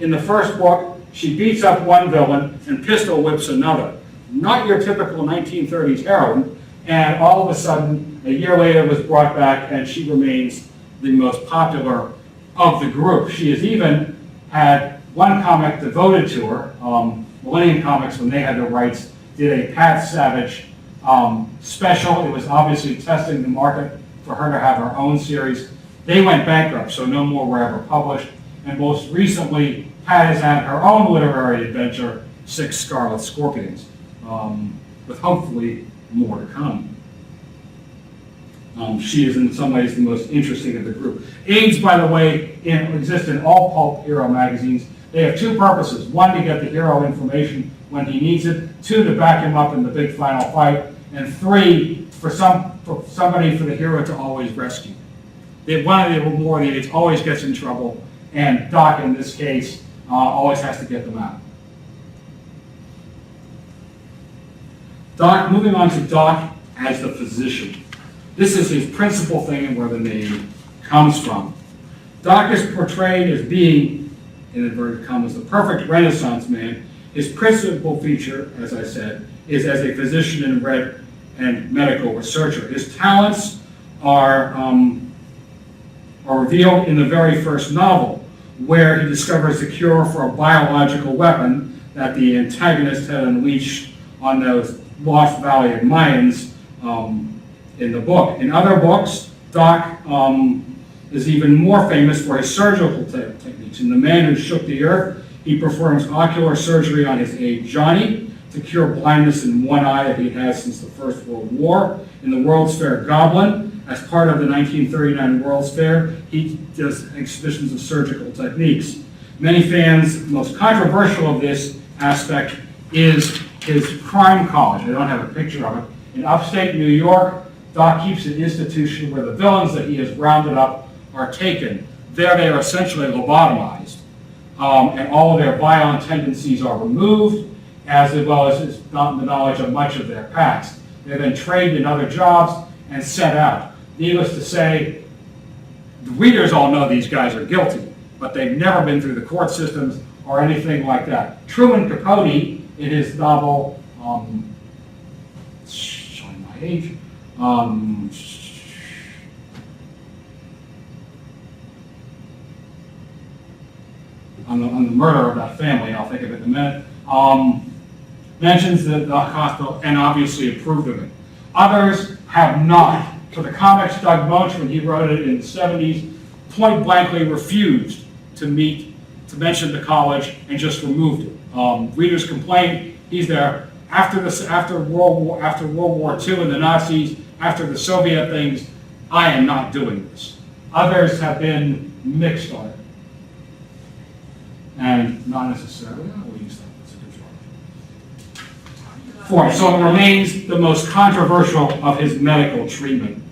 In the first book, she beats up one villain and pistol whips another. Not your typical 1930s heroine, and all of a sudden, a year later was brought back and she remains the most popular of the group. She has even had one comic devoted to her. Millennium Comics, when they had the rights, did a Pat Savage special. It was obviously testing the market for her to have her own series. They went bankrupt, so no more were ever published. And most recently, Pat has had her own literary adventure, 6 Scarlet Scorpions, with hopefully more to come. She is in some ways the most interesting of the group. Aids, by the way, exist in all pulp hero magazines. They have 2 purposes. 1, to get the hero information when he needs it. 2, to back him up in the big final fight. And 3, for somebody for the hero to always rescue. One of the more of the aids always gets in trouble, and Doc, in this case, always has to get them out. Doc, moving on to Doc as the physician. This is his principal thing and where the name comes from. Doc is portrayed as being, in inverted commas, the perfect Renaissance man. His principal feature, as I said, is as a physician and medical researcher. His talents are revealed in the very first novel, where he discovers the cure for a biological weapon that the antagonist had unleashed on those Lost Valley of Mayans in the book. In other books, Doc is even more famous for his surgical techniques. In The Man Who Shook the Earth, he performs ocular surgery on his aide Johnny to cure blindness in one eye that he has since the First World War. In the World's Fair Goblin, as part of the 1939 World's Fair, he does exhibitions of surgical techniques. Many fans, the most controversial of this aspect is his crime college. I don't have a picture of it. In upstate New York, Doc keeps an institution where the villains that he has rounded up are taken. There they are essentially lobotomized, and all of their violent tendencies are removed, as well as the knowledge of much of their past. They're then trained in other jobs and sent out. Needless to say, the readers all know these guys are guilty, but they've never been through the court systems or anything like that. Truman Capote, in his novel, showing my age, on the murder of that family, I'll think of it in a minute, mentions the hospital and obviously approved of it. Others have not. For the comics, Doug Moach, when he wrote it in the 70s, point blankly refused to to mention the college and just removed it. Readers complained he's there after World War II and the Nazis, after the Soviet things. I am not doing this. Others have been mixed on it, and not necessarily. We'll use that. That's a good form. So it remains the most controversial of his medical treatment.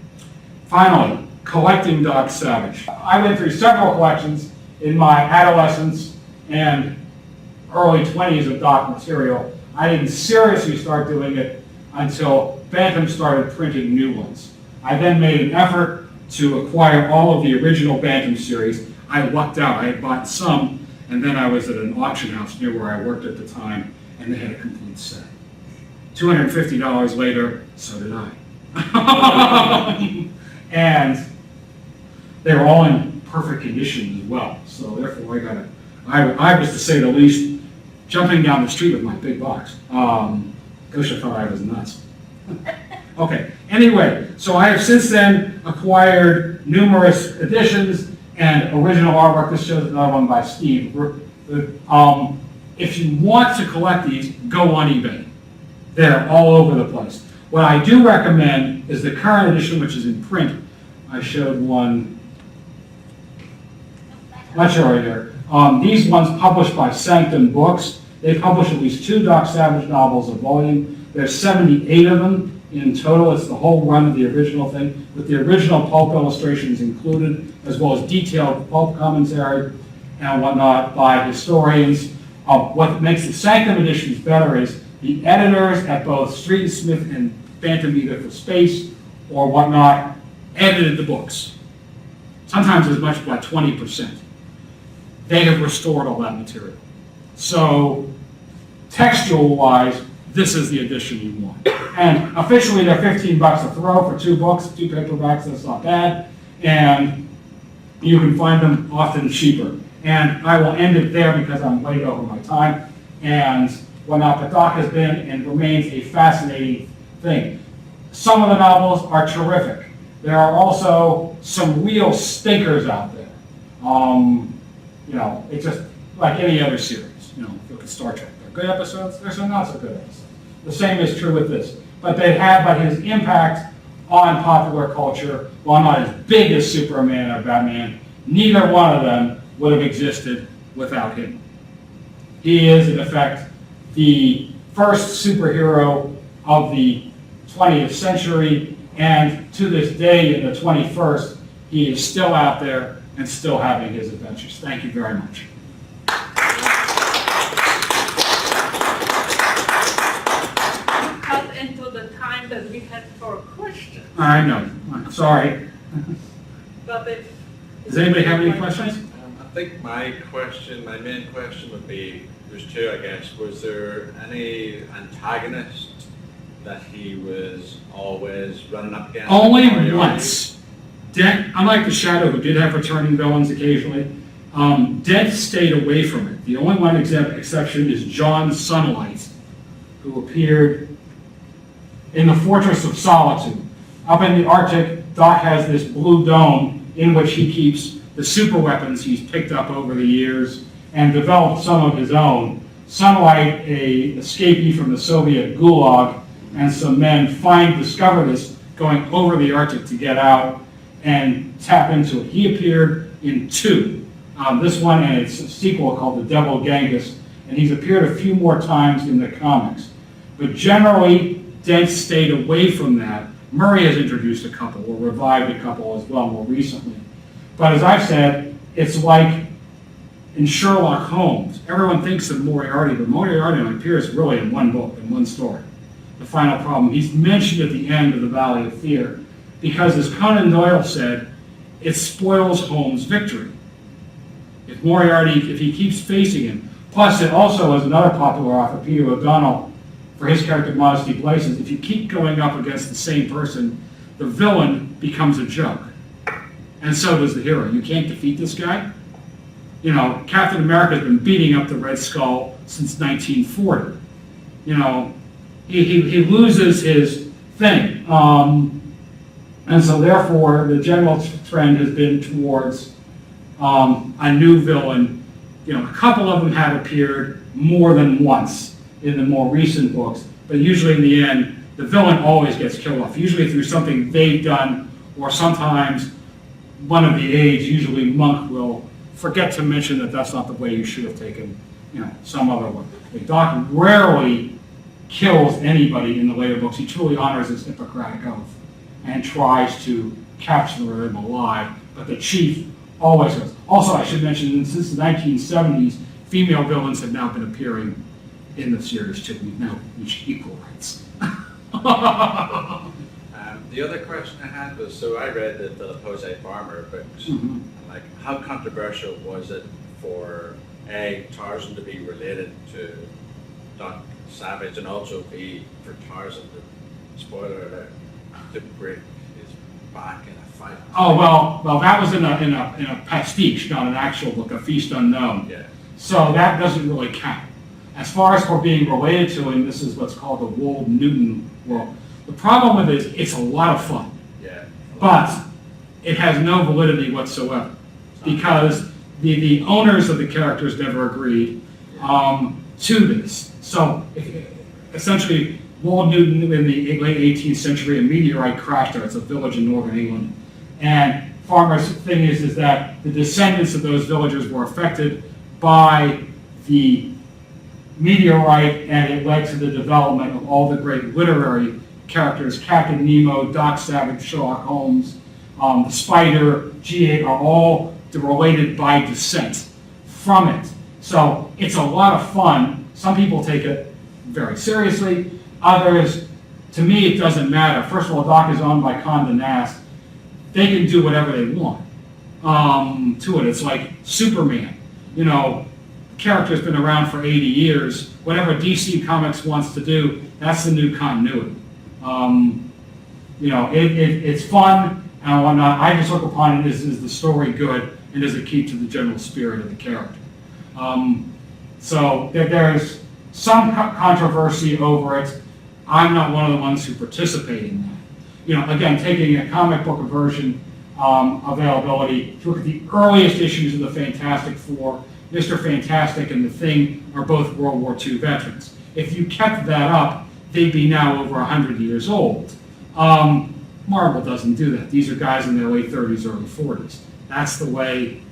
Finally, collecting Doc Savage. I went through several collections in my adolescence and early 20s of Doc material. I didn't seriously start doing it until Bantam started printing new ones. I then made an effort to acquire all of the original Bantam series. I lucked out. I had bought some, and then I was at an auction house near where I worked at the time, and they had a complete set. $250 later, so did I. And they were all in perfect condition as well. So therefore, I was, to say the least, jumping down the street with my big box. Gosha thought I was nuts. Okay, anyway, so I have since then acquired numerous editions and original artwork. This shows another one by Steve. If you want to collect these, go on eBay. They're all over the place. What I do recommend is the current edition, which is in print. I showed one much earlier. These ones published by Sanctum Books. They publish at least 2 Doc Savage novels a volume. There's 78 of them in total. It's the whole run of the original thing, with the original pulp illustrations included, as well as detailed pulp commentary and whatnot by historians. What makes the Sanctum editions better is the editors at both Street and Smith and Bantam, either for space or whatnot, edited the books. Sometimes as much as about 20%. They have restored all that material. So, textual-wise, this is the edition you want. And officially they're $15 a throw for 2 books, 2 paperbacks, that's not bad. And you can find them often cheaper. And I will end it there because I'm way over my time. And whatnot, but Doc has been and remains a fascinating thing. Some of the novels are terrific. There are also some real stinkers out there. You know, it's just like any other series. You know, if you look at Star Trek, there are good episodes, there's some not so good episodes. The same is true with this. But his impact on popular culture, while not as big as Superman or Batman, neither one of them would have existed without him. He is, in effect, the first superhero of the 20th century, and to this day, in the 21st, he is still out there and still having his adventures. Thank you very much. Cut into the time that we had for questions. I know. I'm sorry. But if Does anybody have any questions? I think my main question would be, there's 2, I guess. Was there any antagonist that he was always running up against? Only once. Dent, unlike the Shadow, who did have returning villains occasionally, Dent stayed away from it. The only one exception is John Sunlight, who appeared in the Fortress of Solitude. Up in the Arctic, Doc has this blue dome in which he keeps the super weapons he's picked up over the years and developed some of his own. Sunlight, a escapee from the Soviet Gulag, and some men discover this going over the Arctic to get out and tap into it. He appeared in 2. This one and its sequel called The Devil Genghis, and he's appeared a few more times in the comics. But generally, Dent stayed away from that. Murray has introduced a couple, or revived a couple as well more recently. But as I've said, it's like in Sherlock Holmes. Everyone thinks of Moriarty, but Moriarty appears really in one book, in one story. The final problem. He's mentioned at the end of The Valley of Fear, because as Conan Doyle said, it spoils Holmes' victory. If Moriarty, if he keeps facing him, plus it also, as another popular author, Peter O'Donnell, for his character Modesty Places, if you keep going up against the same person, the villain becomes a joke. And so does the hero. You can't defeat this guy. You know, Captain America has been beating up the Red Skull since 1940. You know, he loses his thing. And so therefore, the general trend has been towards a new villain, a couple of them have appeared more than once in the more recent books, but usually in the end, the villain always gets killed off, usually through something they've done, or sometimes one of the aides, usually Monk, will forget to mention that that's not the way you should have taken, some other one. Like Doc rarely kills anybody in the later books. He truly honors his Hippocratic oath and tries to capture them alive, but the chief always does. Also, I should mention, since the 1970s, female villains have now been appearing in the series too. We've now reached equal rights. The other question I had was, so I read the Philip Jose Farmer books, and like, how controversial was it for Tarzan to be related to Doc Savage, and also for Tarzan to, spoiler alert, to break his back in a fight? Oh well, that was in a pastiche, not an actual book, A Feast Unknown. Yeah. So that doesn't really count. As far as for being related to him, this is what's called the Wold Newton world. The problem with it is it's a lot of fun, Yeah. but it has no validity whatsoever because the owners of the characters never agreed to this. So essentially, Wold Newton in the late 18th century, a meteorite crashed there. It's a village in northern England. And Farmer's thing is that the descendants of those villagers were affected by the meteorite, and it led to the development of all the great literary characters. Captain Nemo, Doc Savage, Sherlock Holmes, the Spider, G.A. are all related by descent from it. So it's a lot of fun. Some people take it very seriously. Others, to me, it doesn't matter. First of all, Doc is owned by Condé Nast. They can do whatever they want to it. It's like Superman. The character's been around for 80 years. Whatever DC Comics wants to do, that's the new continuity. It's fun and whatnot. I just look upon it as, is the story good, and does it keep to the general spirit of the character? So there's some controversy over it. I'm not one of the ones who participate in that. Again, taking a comic book version availability, to look at the earliest issues of the Fantastic Four, Mr. Fantastic and the Thing are both World War II veterans. If you kept that up, they'd be now over 100 years old. Marvel doesn't do that. These are guys in their late 30s, early 40s. That's the way,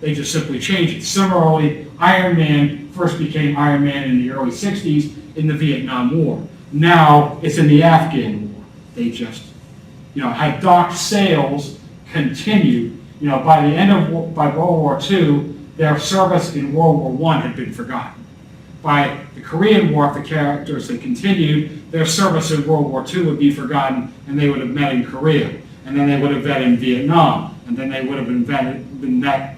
they just simply change it. Similarly, Iron Man first became Iron Man in the early 60s in the Vietnam War. Now it's in the Afghan War. They just, had Doc's sales continued, by the end of by World War II, their service in World War I had been forgotten. By the Korean War, if the characters had continued, their service in World War II would be forgotten, and they would have met in Korea, and then they would have met in Vietnam, and then they would have been met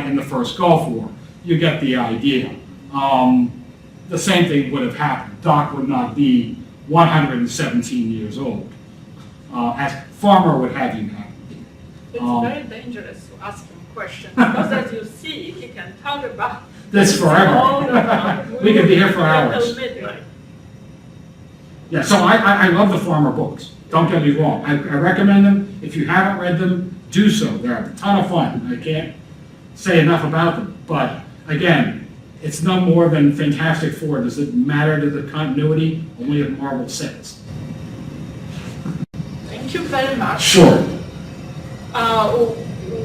in the first Gulf War. You get the idea. The same thing would have happened. Doc would not be 117 years old, as Farmer would have you have. It's very dangerous to ask him questions, because as you see, he can talk about this forever. all the time. We could be here for hours. Until midnight. Yeah, so I love the Farmer books. Don't get me wrong. I recommend them. If you haven't read them, do so. They're a ton of fun. I can't say enough about them. But again, it's no more than Fantastic Four. Does it matter to the continuity? Only if Marvel says. Thank you very much. Sure.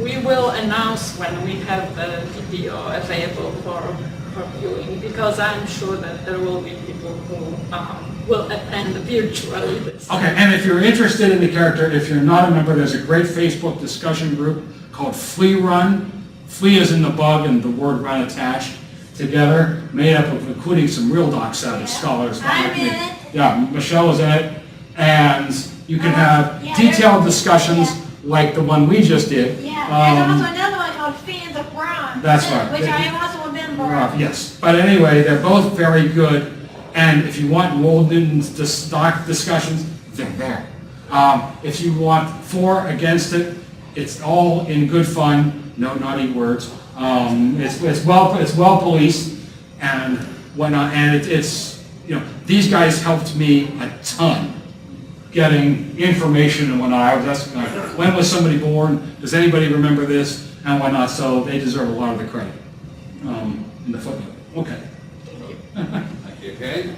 We will announce when we have the video available for viewing, because I'm sure that there will be people who will attend virtually this. Okay, and if you're interested in the character, if you're not a member, there's a great Facebook discussion group called Flea Run. Flea is in the bug and the word run attached together, made up of including some real Doc Savage scholars. I'm in it. Yeah, Michelle is in it, and you can have detailed discussions like the one we just did. Yeah, there's also another one called Fans of Bronze. That's right. Which I am also a member of. Yes, but anyway, they're both very good, and if you want Wold Newton's Doc discussions, they're there. If you want for, against it, it's all in good fun, no naughty words. It's well policed and whatnot, and it's these guys helped me a ton getting information and whatnot. I was asking, when was somebody born? Does anybody remember this? and whatnot, so they deserve a lot of the credit in the footnote. Okay. Thank you. Okay.